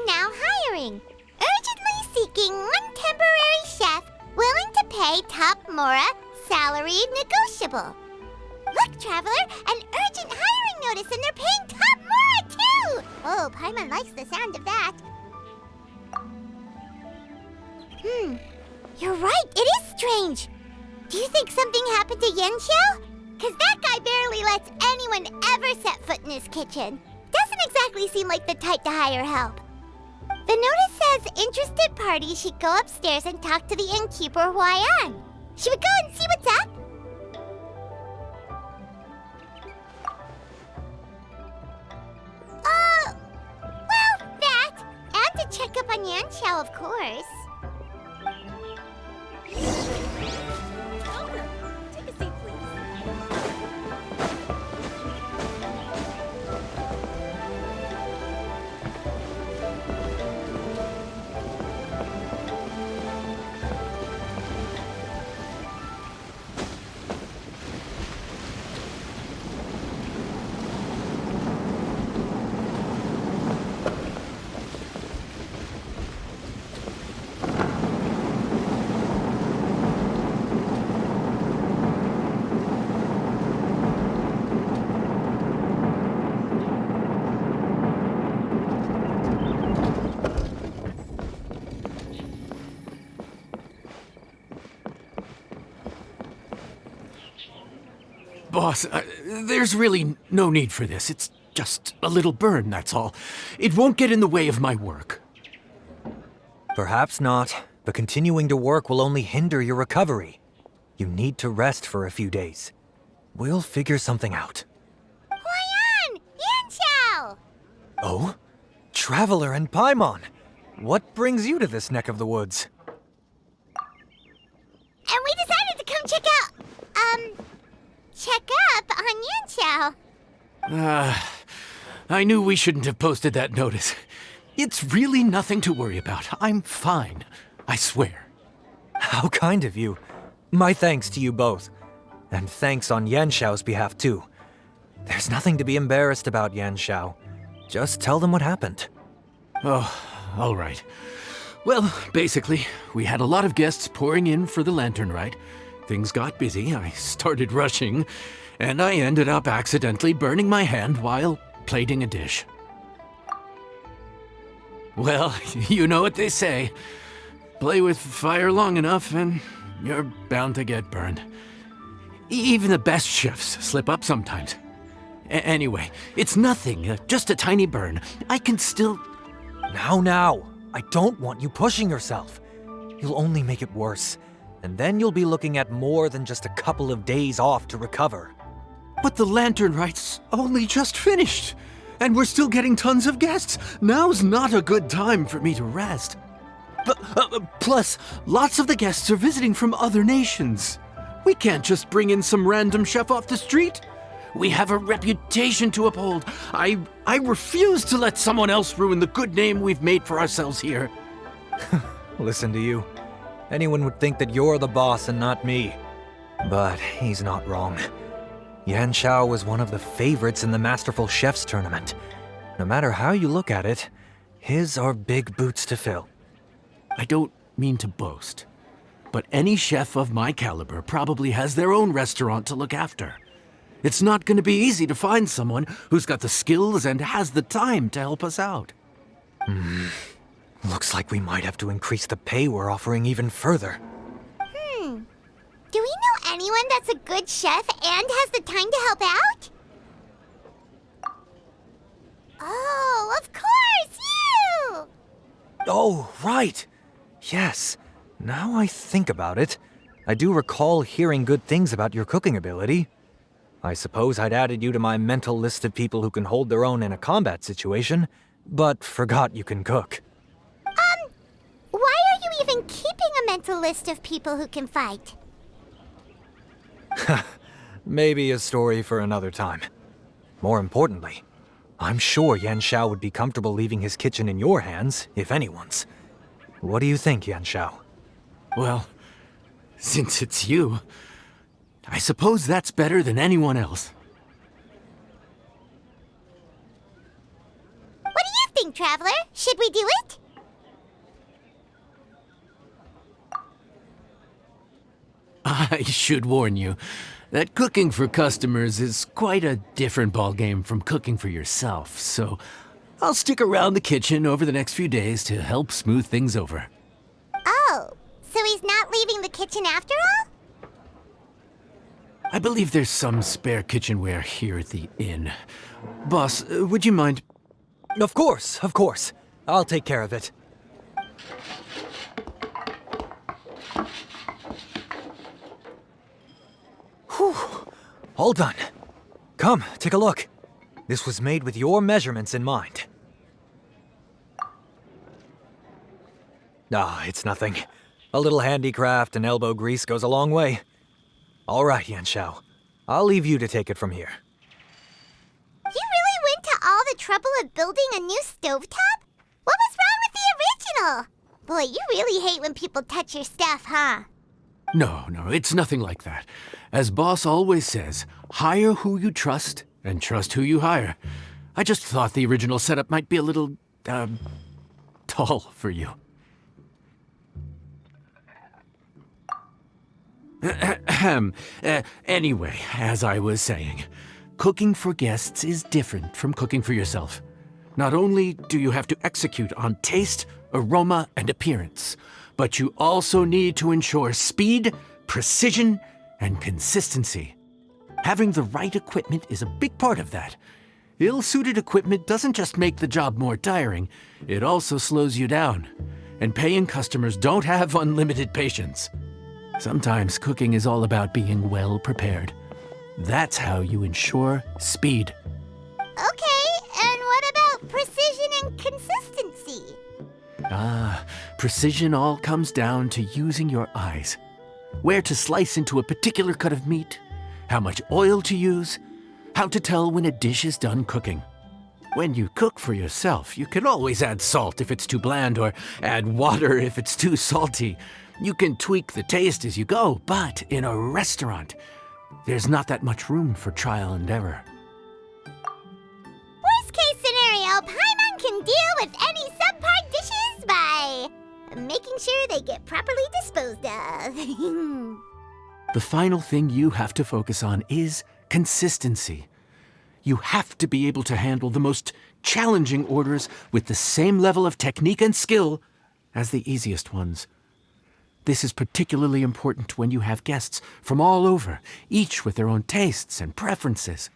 Now hiring. Urgently seeking one temporary chef willing to pay top Mora, salary negotiable. Look, Traveler, an urgent hiring notice and they're paying top Mora too! Oh, Paimon likes the sound of that. You're right, it is strange. Do you think something happened to Yanxiao? Cause that guy barely lets anyone ever set foot in his kitchen. Doesn't exactly seem like the type to hire help. The notice says interested parties should go upstairs and talk to the innkeeper Huayan. Should we go and see what's up? Well, that. And to check up on Yanxiao, of course. Take a seat, please. Boss, there's really no need for this. It's just a little burn, that's all. It won't get in the way of my work. Perhaps not, but continuing to work will only hinder your recovery. You need to rest for a few days. We'll figure something out. Huayan! Yanxiao! Oh? Traveler and Paimon! What brings you to this neck of the woods? And we decided to come check up on Yanxiao. I knew we shouldn't have posted that notice. It's really nothing to worry about. I'm fine. I swear. How kind of you. My thanks to you both. And thanks on Yanxiao's behalf, too. There's nothing to be embarrassed about, Yanxiao. Just tell them what happened. Oh, all right. Well, basically, we had a lot of guests pouring in for the lantern rite. Things got busy, I started rushing, and I ended up accidentally burning my hand while plating a dish. Well, you know what they say. Play with fire long enough and you're bound to get burned. Even the best chefs slip up sometimes. Anyway, it's nothing, just a tiny burn. I can still... Now, I don't want you pushing yourself. You'll only make it worse. And then you'll be looking at more than just a couple of days off to recover. But the lantern rite's only just finished. And we're still getting tons of guests. Now's not a good time for me to rest. Plus, lots of the guests are visiting from other nations. We can't just bring in some random chef off the street. We have a reputation to uphold. I refuse to let someone else ruin the good name we've made for ourselves here. Listen to you. Anyone would think that you're the boss and not me. But he's not wrong. Yanxiao was one of the favorites in the Masterful Chefs tournament. No matter how you look at it, his are big boots to fill. I don't mean to boast, but any chef of my caliber probably has their own restaurant to look after. It's not going to be easy to find someone who's got the skills and has the time to help us out. Looks like we might have to increase the pay we're offering even further. Do we know anyone that's a good chef and has the time to help out? Oh, of course, you! Oh, right. Yes. Now I think about it, I do recall hearing good things about your cooking ability. I suppose I'd added you to my mental list of people who can hold their own in a combat situation, but forgot you can cook. Why are you even keeping a mental list of people who can fight? Maybe a story for another time. More importantly, I'm sure Yanxiao would be comfortable leaving his kitchen in your hands, if anyone's. What do you think, Yanxiao? Well, since it's you, I suppose that's better than anyone else. What do you think, Traveler? Should we do it? I should warn you that cooking for customers is quite a different ballgame from cooking for yourself, so I'll stick around the kitchen over the next few days to help smooth things over. Oh, so he's not leaving the kitchen after all? I believe there's some spare kitchenware here at the inn. Boss, would you mind? Of course, of course. I'll take care of it. Whew. All done. Come, take a look. This was made with your measurements in mind. Ah, it's nothing. A little handicraft and elbow grease goes a long way. All right, Yanxiao. I'll leave you to take it from here. You really went to all the trouble of building a new stovetop? What was wrong with the original? Boy, you really hate when people touch your stuff, huh? No, it's nothing like that. As Boss always says, hire who you trust and trust who you hire. I just thought the original setup might be a little, tall for you. Anyway, as I was saying, cooking for guests is different from cooking for yourself. Not only do you have to execute on taste, aroma, and appearance, but you also need to ensure speed, precision, and consistency. Having the right equipment is a big part of that. Ill-suited equipment doesn't just make the job more tiring, it also slows you down. And paying customers don't have unlimited patience. Sometimes cooking is all about being well prepared. That's how you ensure speed. Okay, and what about precision and consistency? Precision all comes down to using your eyes. Where to slice into a particular cut of meat, how much oil to use, how to tell when a dish is done cooking. When you cook for yourself, you can always add salt if it's too bland or add water if it's too salty. You can tweak the taste as you go, but in a restaurant, there's not that much room for trial and error. Worst case scenario, Paimon can deal with any subpar dishes by making sure they get properly disposed of. The final thing you have to focus on is consistency. You have to be able to handle the most challenging orders with the same level of technique and skill as the easiest ones. This is particularly important when you have guests from all over, each with their own tastes and preferences.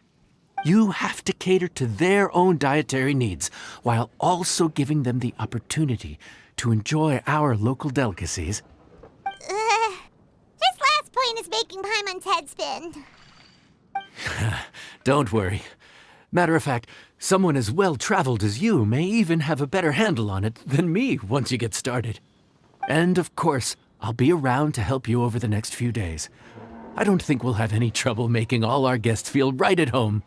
You have to cater to their own dietary needs while also giving them the opportunity to enjoy our local delicacies. This last point is making Paimon's head spin. Don't worry. Matter of fact, someone as well-traveled as you may even have a better handle on it than me once you get started. And of course, I'll be around to help you over the next few days. I don't think we'll have any trouble making all our guests feel right at home.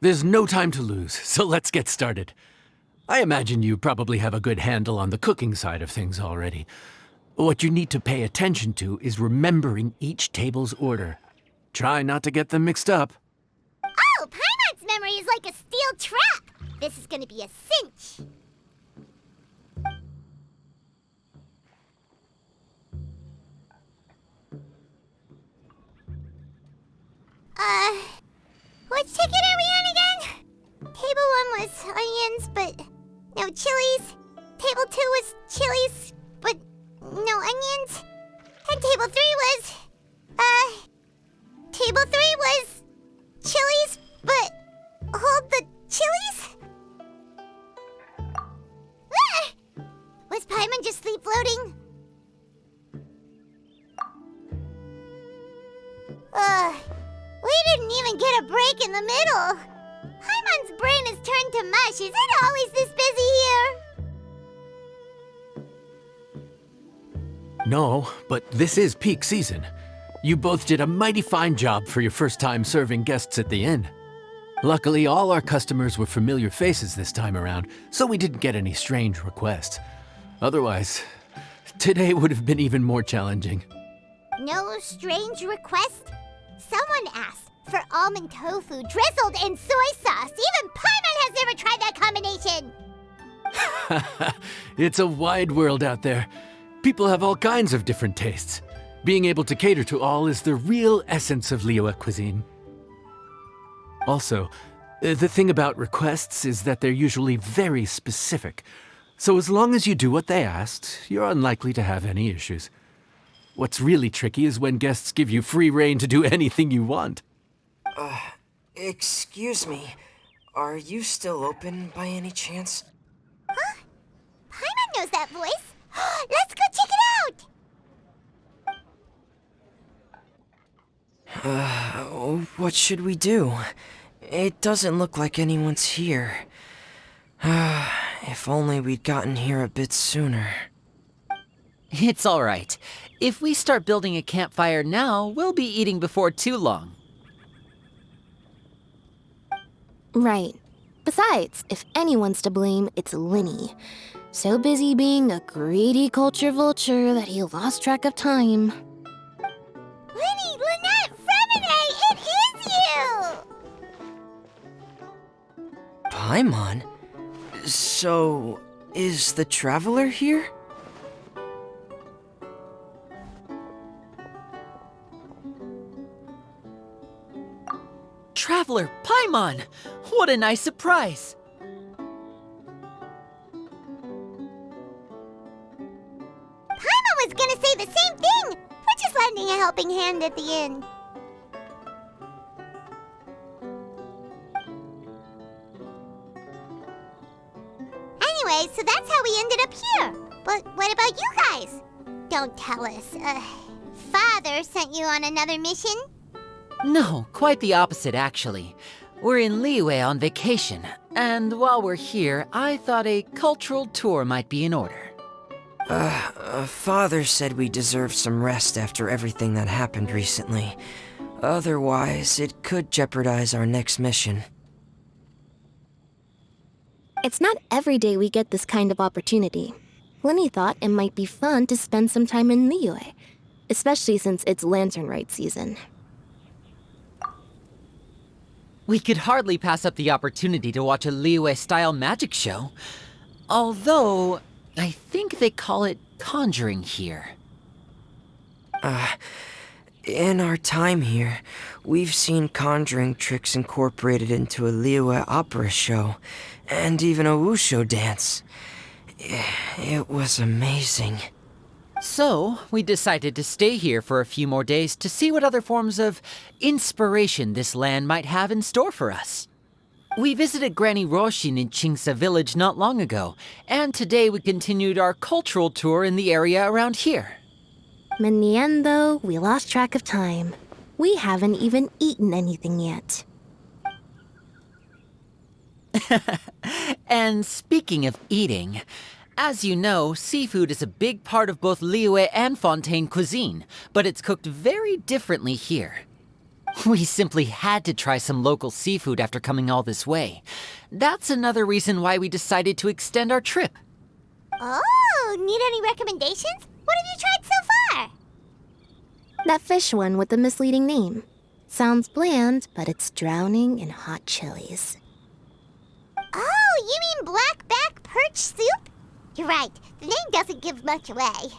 There's no time to lose, so let's get started. I imagine you probably have a good handle on the cooking side of things already. What you need to pay attention to is remembering each table's order. Try not to get them mixed up. Oh, Paimon's memory is like a steel trap. This is gonna be a cinch. Which ticket are we on again? Table 1 was onions, but no chilies. Table 2 was chilies, but no onions. And Table 3 was chilies, didn't even get a break in the middle. Paimon's brain has turned to mush. Is it always this busy here? No, but this is peak season. You both did a mighty fine job for your first time serving guests at the inn. Luckily, all our customers were familiar faces this time around, so we didn't get any strange requests. Otherwise, today would have been even more challenging. No strange request? Someone asked for almond tofu drizzled in soy sauce. Even Paimon has never tried that combination. It's a wide world out there. People have all kinds of different tastes. Being able to cater to all is the real essence of Liyue cuisine. Also, the thing about requests is that they're usually very specific. So as long as you do what they asked, you're unlikely to have any issues. What's really tricky is when guests give you free rein to do anything you want. Excuse me. Are you still open by any chance? Huh? Paimon knows that voice. Let's go check it out! What should we do? It doesn't look like anyone's here. If only we'd gotten here a bit sooner. It's all right. If we start building a campfire now, we'll be eating before too long. Right. Besides, if anyone's to blame, it's Linny. So busy being a greedy culture vulture that he lost track of time. Linny, Lynette, Fremine, it is you! Paimon? So, is the Traveler here? Traveler, Paimon! What a nice surprise! Paimon was gonna say the same thing! We're just lending a helping hand at the end. Anyway, so that's how we ended up here. But what about you guys? Don't tell us. Father sent you on another mission? No, quite the opposite, actually. We're in Liyue on vacation, and while we're here, I thought a cultural tour might be in order. Father said we deserve some rest after everything that happened recently. Otherwise, it could jeopardize our next mission. It's not every day we get this kind of opportunity. Linny thought it might be fun to spend some time in Liyue, especially since it's Lantern Rite season. We could hardly pass up the opportunity to watch a Liyue-style magic show. Although, I think they call it conjuring here. In our time here, we've seen conjuring tricks incorporated into a Liyue opera show, and even a wushu dance. It was amazing. So, we decided to stay here for a few more days to see what other forms of inspiration this land might have in store for us. We visited Granny Roshin in Qingsa village not long ago, and today we continued our cultural tour in the area around here. In the end, though, we lost track of time. We haven't even eaten anything yet. And speaking of eating, as you know, seafood is a big part of both Liyue and Fontaine cuisine, but it's cooked very differently here. We simply had to try some local seafood after coming all this way. That's another reason why we decided to extend our trip. Oh, need any recommendations? What have you tried so far? That fish one with the misleading name. Sounds bland, but it's drowning in hot chilies. Oh, you mean blackback perch soup? You're right, the name doesn't give much away.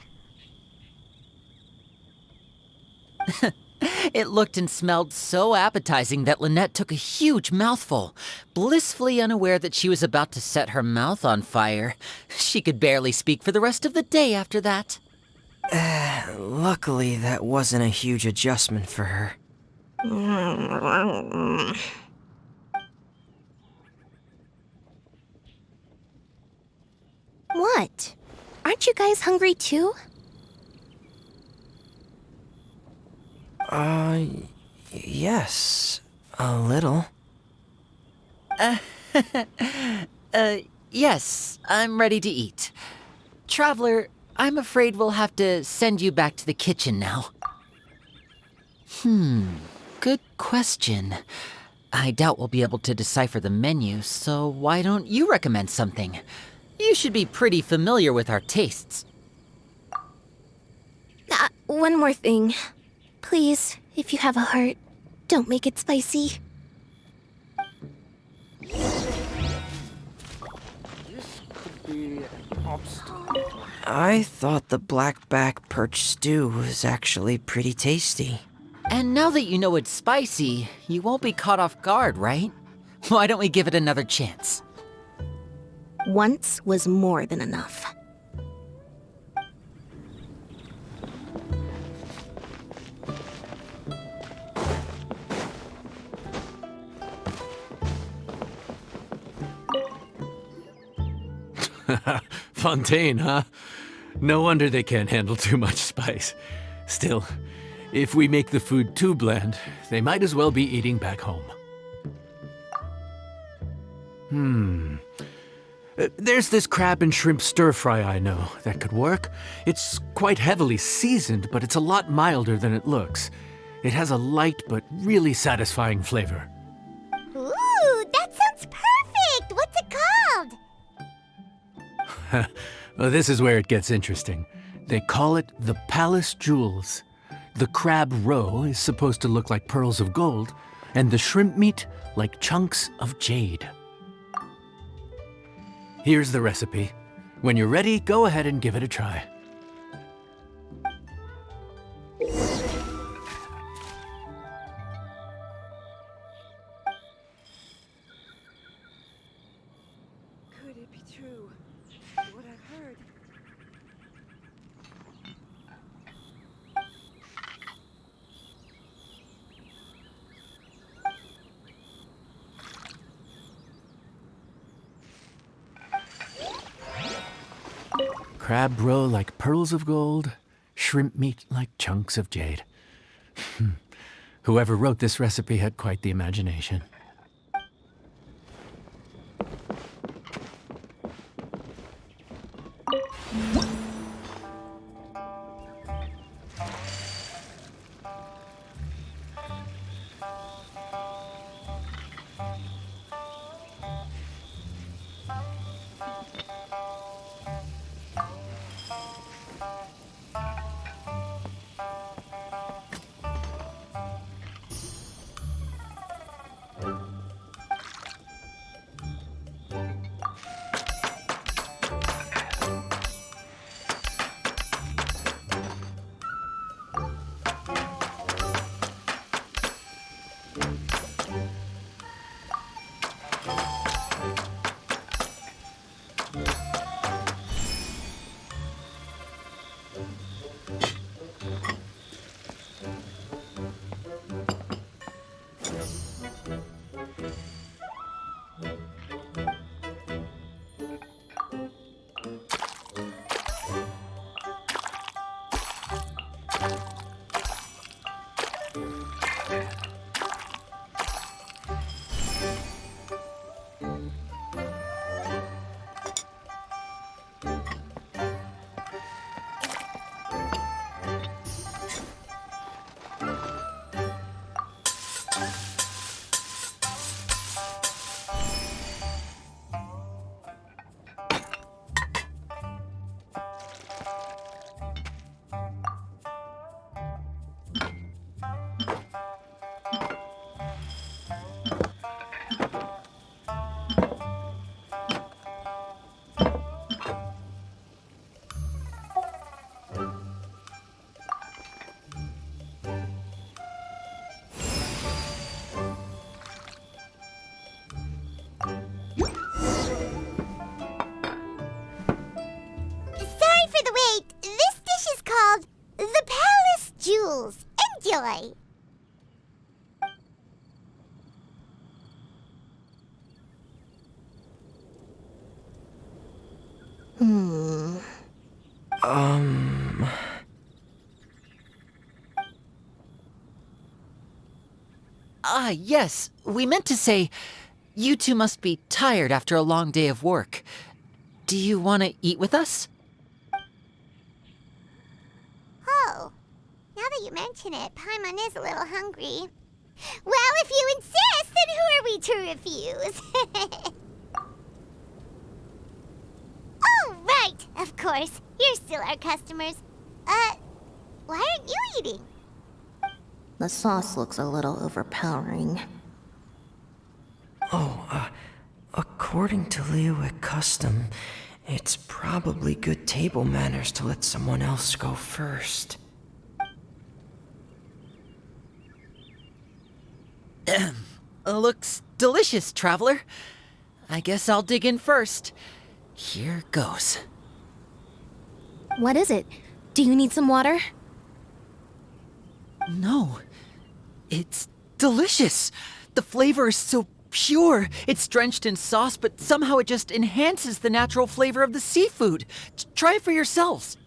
It looked and smelled so appetizing that Lynette took a huge mouthful, blissfully unaware that she was about to set her mouth on fire. She could barely speak for the rest of the day after that. Luckily, that wasn't a huge adjustment for her. What? Aren't you guys hungry too? Yes, a little. Yes, I'm ready to eat. Traveler, I'm afraid we'll have to send you back to the kitchen now. Good question. I doubt we'll be able to decipher the menu, so why don't you recommend something? You should be pretty familiar with our tastes. One more thing. Please, if you have a heart, don't make it spicy. I thought the blackback perch stew was actually pretty tasty. And now that you know it's spicy, you won't be caught off guard, right? Why don't we give it another chance? Once was more than enough. Fontaine, huh? No wonder they can't handle too much spice. Still, if we make the food too bland, they might as well be eating back home. There's this crab and shrimp stir-fry I know that could work. It's quite heavily seasoned, but it's a lot milder than it looks. It has a light but really satisfying flavor. Ooh, that sounds perfect! What's it called? Well, this is where it gets interesting. They call it the Palace Jewels. The crab roe is supposed to look like pearls of gold, and the shrimp meat like chunks of jade. Here's the recipe. When you're ready, go ahead and give it a try. Could it be true? What I've heard. Crab roe like pearls of gold, shrimp meat like chunks of jade. Whoever wrote this recipe had quite the imagination. Sorry for the wait. This dish is called the Palace Jewels. Enjoy! Yes. We meant to say, you two must be tired after a long day of work. Do you want to eat with us? Oh, now that you mention it, Paimon is a little hungry. Well, if you insist, then who are we to refuse? Oh, right, of course. You're still our customers. Why aren't you eating? The sauce looks a little overpowering. According to Liyue custom, it's probably good table manners to let someone else go first. Looks delicious, traveler. I guess I'll dig in first. Here goes. What is it? Do you need some water? No. It's delicious. The flavor is so pure. It's drenched in sauce, but somehow it just enhances the natural flavor of the seafood. Try it for yourselves.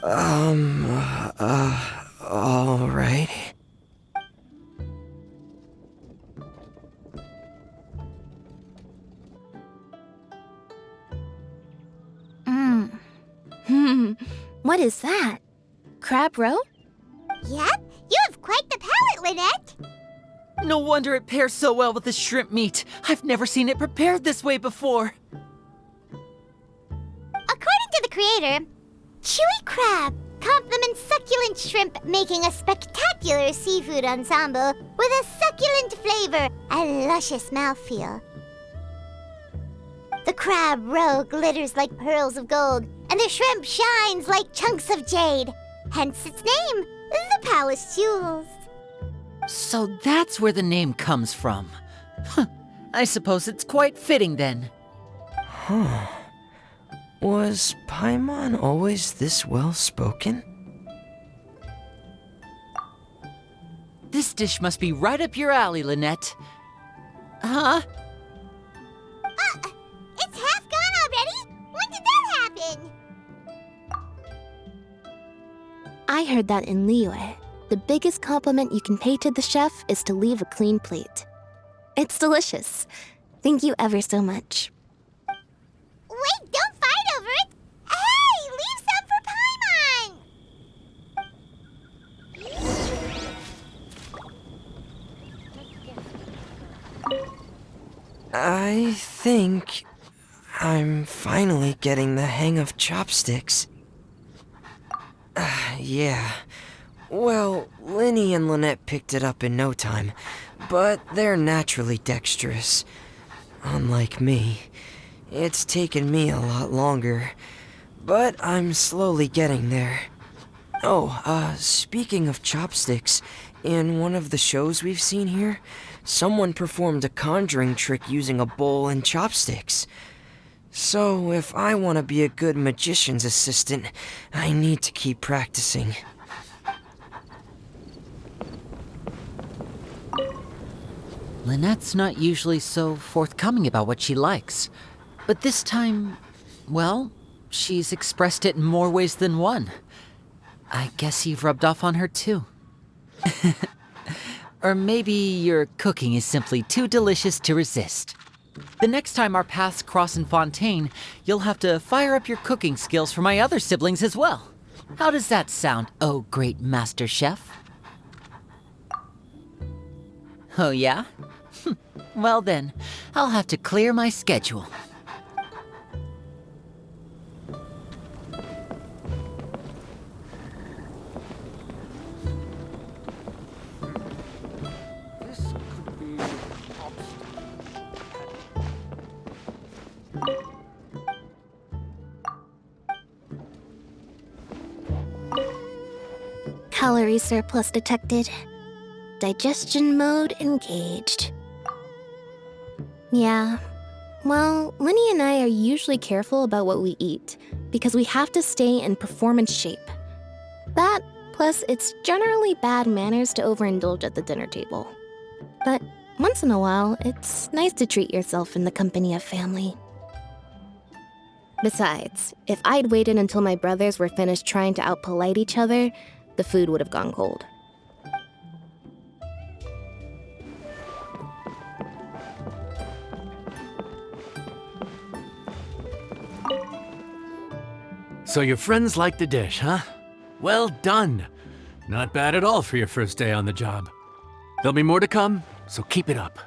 All right. What is that? Crab roe? Yep, you have quite the palate, Lynette. No wonder it pairs so well with the shrimp meat. I've never seen it prepared this way before. According to the creator, chewy crab complements succulent shrimp, making a spectacular seafood ensemble with a succulent flavor and luscious mouthfeel. The crab roe glitters like pearls of gold, and the shrimp shines like chunks of jade. Hence its name, the Palace Jewels. So that's where the name comes from. I suppose it's quite fitting then. Was Paimon always this well-spoken? This dish must be right up your alley, Lynette. Huh? It's half gone already? When did that happen? I heard that in Liyue, the biggest compliment you can pay to the chef is to leave a clean plate. It's delicious. Thank you ever so much. Wait, don't fight over it! Hey, leave some for Paimon! I think I'm finally getting the hang of chopsticks. Yeah. Well, Linny and Lynette picked it up in no time, but they're naturally dexterous. Unlike me, it's taken me a lot longer, but I'm slowly getting there. Oh, speaking of chopsticks, in one of the shows we've seen here, someone performed a conjuring trick using a bowl and chopsticks. So, if I want to be a good magician's assistant, I need to keep practicing. Lynette's not usually so forthcoming about what she likes. But this time, well, she's expressed it in more ways than one. I guess you've rubbed off on her too. Or maybe your cooking is simply too delicious to resist. The next time our paths cross in Fontaine, you'll have to fire up your cooking skills for my other siblings as well. How does that sound, oh great master chef? Oh yeah? Well then, I'll have to clear my schedule. Calorie surplus detected. Digestion mode engaged. Yeah. Well, Linny and I are usually careful about what we eat, because we have to stay in performance shape. That, plus it's generally bad manners to overindulge at the dinner table. But once in a while, it's nice to treat yourself in the company of family. Besides, if I'd waited until my brothers were finished trying to out-polite each other, the food would have gone cold. So your friends like the dish, huh? Well done. Not bad at all for your first day on the job. There'll be more to come, so keep it up.